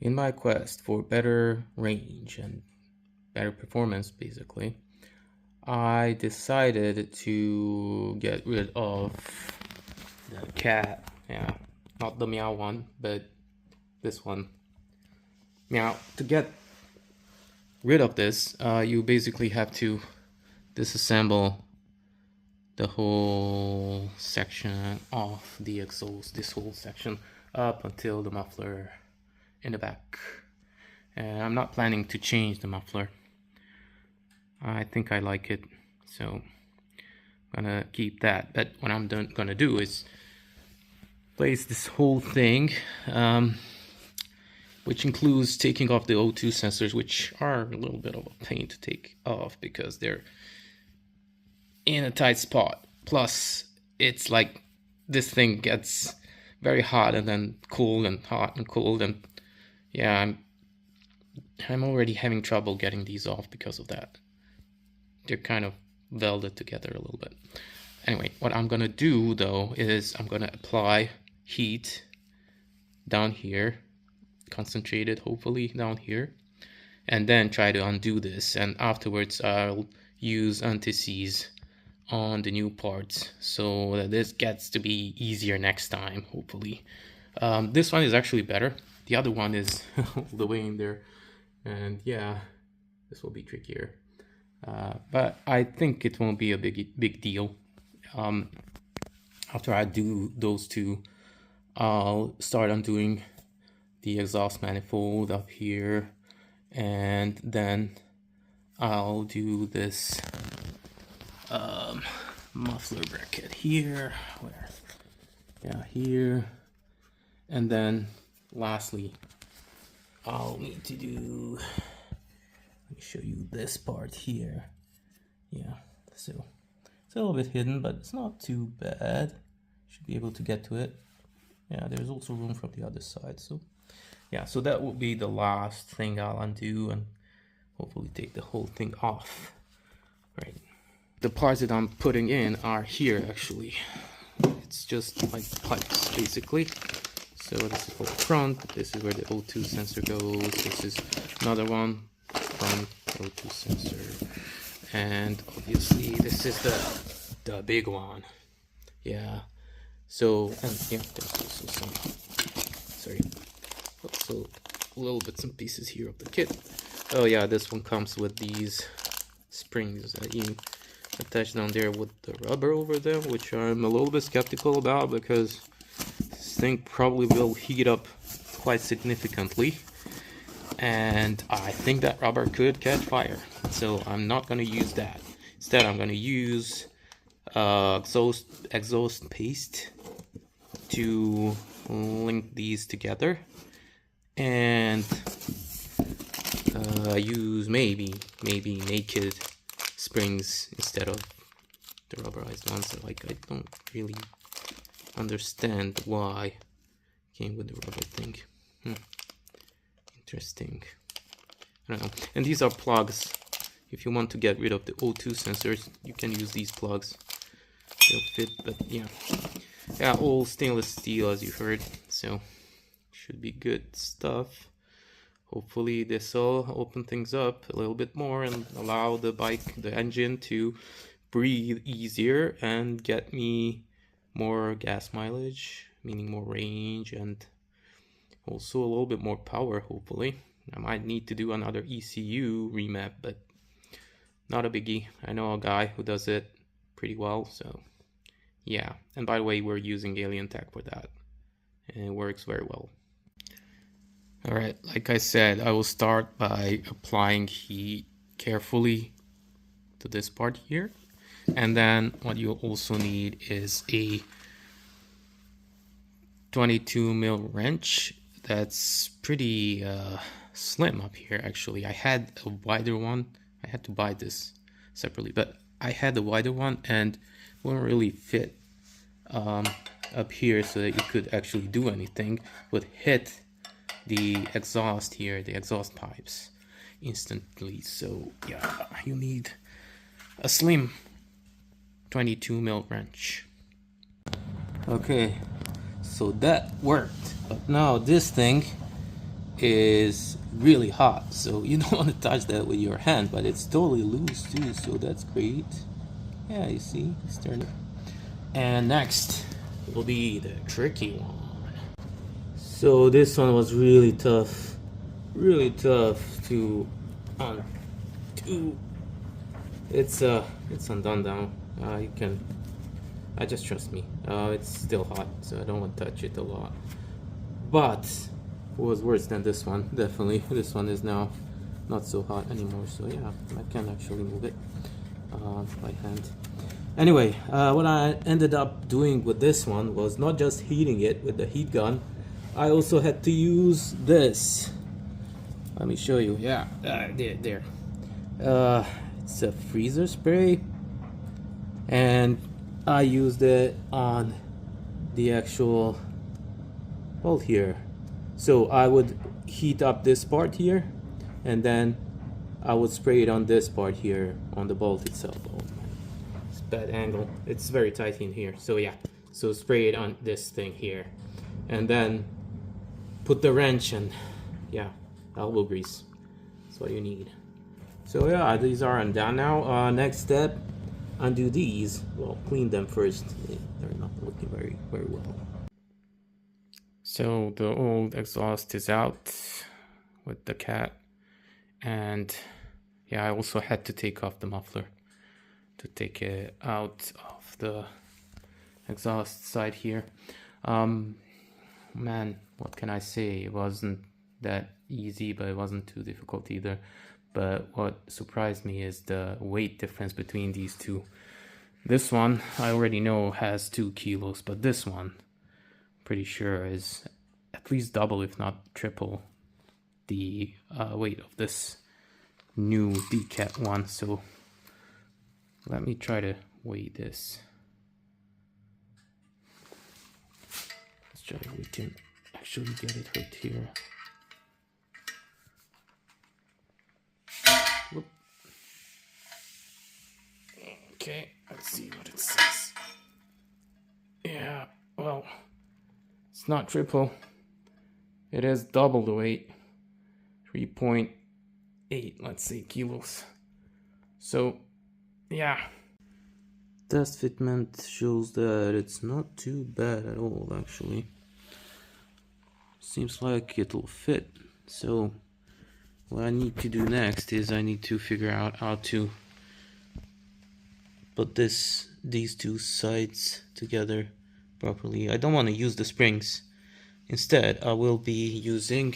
In my quest for better range and better performance, basically, I decided to get rid of the cat. Yeah, not the meow one, but this one. Now, to get rid of this, you basically have to disassemble the whole section of the exhaust, this whole section up until the muffler in the back. And I'm not planning to change the muffler. I think I like it, so I'm gonna keep that. But what I'm gonna do is place this whole thing, which includes taking off the O2 sensors, which are a little bit of a pain to take off because they're in a tight spot. Plus, it's like this thing gets very hot and then cold and hot and cold, and yeah, I'm already having trouble getting these off because of that. They're kind of welded together a little bit. Anyway, what I'm gonna do though is I'm gonna apply heat down here, concentrated hopefully down here, and then try to undo this, and afterwards I'll use anti-seize on the new parts so that this gets to be easier next time, hopefully. This one is actually better. The other one is all the way in there, and yeah, this will be trickier. But I think it won't be a big deal. After I do those two, I'll start undoing the exhaust manifold up here, and then I'll do this muffler bracket here, here, and then lastly I'll need to do, let me show you this part here. Yeah, so it's a little bit hidden, but it's not too bad. Should be able to get to it. Yeah, there's also room from the other side. So yeah, so that will be the last thing I'll undo and hopefully take the whole thing off. Right. The parts that I'm putting in are here actually. It's just like pipes basically. So this is for the front, this is where the O2 sensor goes, this is another one, front O2 sensor, and obviously this is the big one. Yeah, so, and yeah, there's also some, sorry, also little bits and pieces here of the kit. Oh yeah, this one comes with these springs that you attach down there with the rubber over them, which I'm a little bit skeptical about because this thing probably will heat up quite significantly, and I think that rubber could catch fire, so I'm not going to use that. Instead, I'm going to use exhaust paste to link these together, and use maybe naked springs instead of the rubberized ones. Like, I don't really understand why it came with the rubber thing. Interesting. I don't know. And these are plugs. If you want to get rid of the O2 sensors, you can use these plugs. They'll fit, but yeah, all stainless steel as you heard, so should be good stuff. Hopefully this will open things up a little bit more and allow the engine to breathe easier and get me more gas mileage, meaning more range, and also a little bit more power, hopefully. I might need to do another ECU remap, but not a biggie. I know a guy who does it pretty well, so yeah. And by the way, we're using Alien Tech for that, and it works very well. Alright, like I said, I will start by applying heat carefully to this part here. And then what you also need is a 22mm wrench that's pretty slim up here actually. I had a wider one. I had to buy this separately, but I had the wider one and it wouldn't really fit up here so that you could actually do anything. It would hit the exhaust here, the exhaust pipes instantly. So yeah, you need a slim 22mm wrench. Okay, so that worked, but now this thing is really hot, so you don't want to touch that with your hand, but it's totally loose too, so that's great. Yeah, you see, it's turning. And next will be the tricky one. So this one was really tough to undo. It's undone now. You can, just trust me. It's still hot, so I don't want to touch it a lot. But it was worse than this one, definitely. This one is now not so hot anymore, so yeah, I can actually move it by hand. Anyway, what I ended up doing with this one was not just heating it with the heat gun, I also had to use this. Let me show you. Yeah, there. It's a freezer spray, and I used it on the actual bolt here. So I would heat up this part here, and then I would spray it on this part here on the bolt itself. Oh man, it's a bad angle. It's very tight in here. So yeah, so spray it on this thing here, and then put the wrench and yeah, elbow grease. That's what you need. So yeah, these are undone now. Next step, undo these. Well, clean them first. They're not looking very well. So the old exhaust is out with the cat, and yeah, I also had to take off the muffler to take it out of the exhaust side here. Man, what can I say? It wasn't that easy, but it wasn't too difficult either. But what surprised me is the weight difference between these two. This one I already know has 2 kilos, but this one pretty sure is at least double, if not triple, the weight of this new decat one. So let me try to weigh this. Let's try if we can actually get it right here. Whoop. Okay, let's see what it says. Yeah, well, it's not triple. It is double the weight. 3.8, let's say, kilos. So, yeah. Test fitment shows that it's not too bad at all, actually. Seems like it'll fit. So, what I need to do next is I need to figure out how to put these two sides together properly. I don't want to use the springs. Instead, I will be using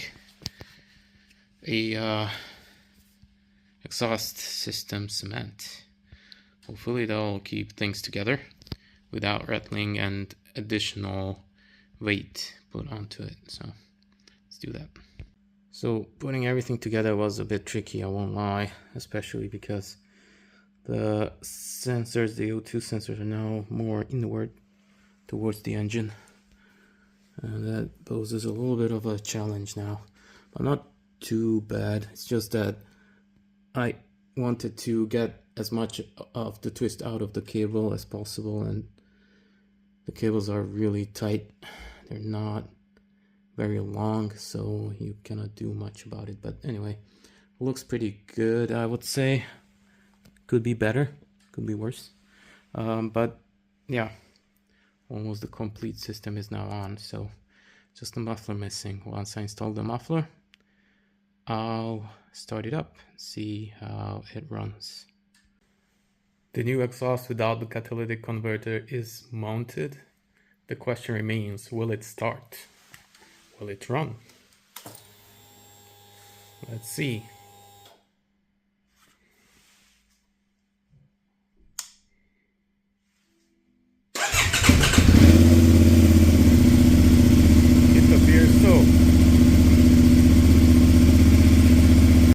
a exhaust system cement. Hopefully that'll keep things together without rattling and additional weight put onto it. So let's do that. So putting everything together was a bit tricky, I won't lie, especially because the sensors, the O2 sensors, are now more inward towards the engine, and that poses a little bit of a challenge now, but not too bad. It's just that I wanted to get as much of the twist out of the cable as possible, and the cables are really tight. They're not very long, so you cannot do much about it. But anyway, looks pretty good, I would say. Could be better, could be worse, but yeah, almost the complete system is now on. So just the muffler missing. Once I install the muffler, I'll start it up and see how it runs. The new exhaust without the catalytic converter is mounted. The question remains, will it start? Will it run? Let's see.